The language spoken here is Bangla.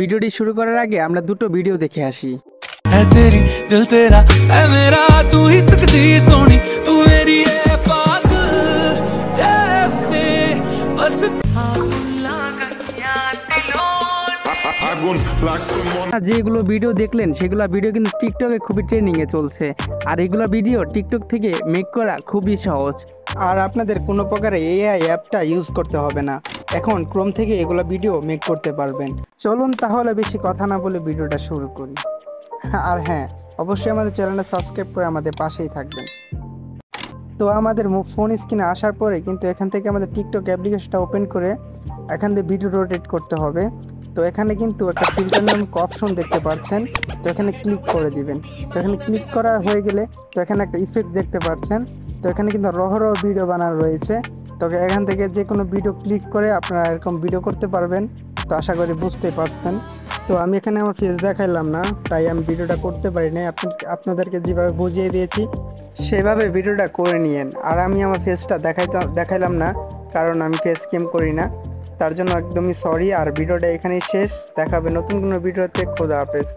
ভিডিওটি শুরু করার আগে আমরা দুটো ভিডিও দেখে আসি। है तेरी दिल तेरा है मेरा, तू ही तकदीर सोनी, तू मेरी है पागल जैसे बस যেগুলো ভিডিও দেখলেন সেগুলো ভিডিও কিন্তু টিকটকে খুবই ট্রেন্ডিংয়ে চলছে, আর এগুলো ভিডিও টিকটক থেকে মেক করা খুবই সহজ। আর আপনাদের কোনো প্রকারে এআই অ্যাপটা ইউজ করতে হবে না, এখন ক্রোম থেকে এগুলো ভিডিও মেক করতে পারবেন। চলুন তাহলে বেশি কথা না বলে ভিডিওটা শুরু করি। আর হ্যাঁ, অবশ্যই আমাদের চ্যানেলটা সাবস্ক্রাইব করে আমাদের পাশেই থাকবেন। তো আমাদের ফোন স্ক্রিনে আসার পরে কিন্তু এখান থেকে আমাদের টিকটক অ্যাপ্লিকেশনটা ওপেন করে এখান থেকে ভিডিও রোটেট করতে হবে। তো এখানে কিন্তু একটা ফিল্টার নামক অপশন দেখতে পাচ্ছেন, তো এখানে ক্লিক করে দিবেন। তো এখানে ক্লিক করা হয়ে গেলে তো এখানে একটা ইফেক্ট দেখতে পাচ্ছেন, তো এখানে কিন্তু রহ ভিডিও বানানো রয়েছে। তো এখান থেকে যে কোনো ভিডিও ক্লিক করে আপনারা এরকম ভিডিও করতে পারবেন। তো আশা করি বুঝতেই পারছেন। তো আমি এখানে আমার ফেস দেখাইলাম না, তাই আমি ভিডিওটা করতে পারি নাই। আপনাদেরকে যেভাবে বুঝিয়ে দিয়েছি সেভাবে ভিডিওটা করে নিয়েন। আর আমি আমার ফেসটা দেখাইলাম না, কারণ আমি ফেস ক্যাম করি না, তার জন্য একদমই সরি। আর ভিডিওটা এখানেই শেষ, দেখাবে নতুন কোনো ভিডিওতে। খোদা হাফেজ।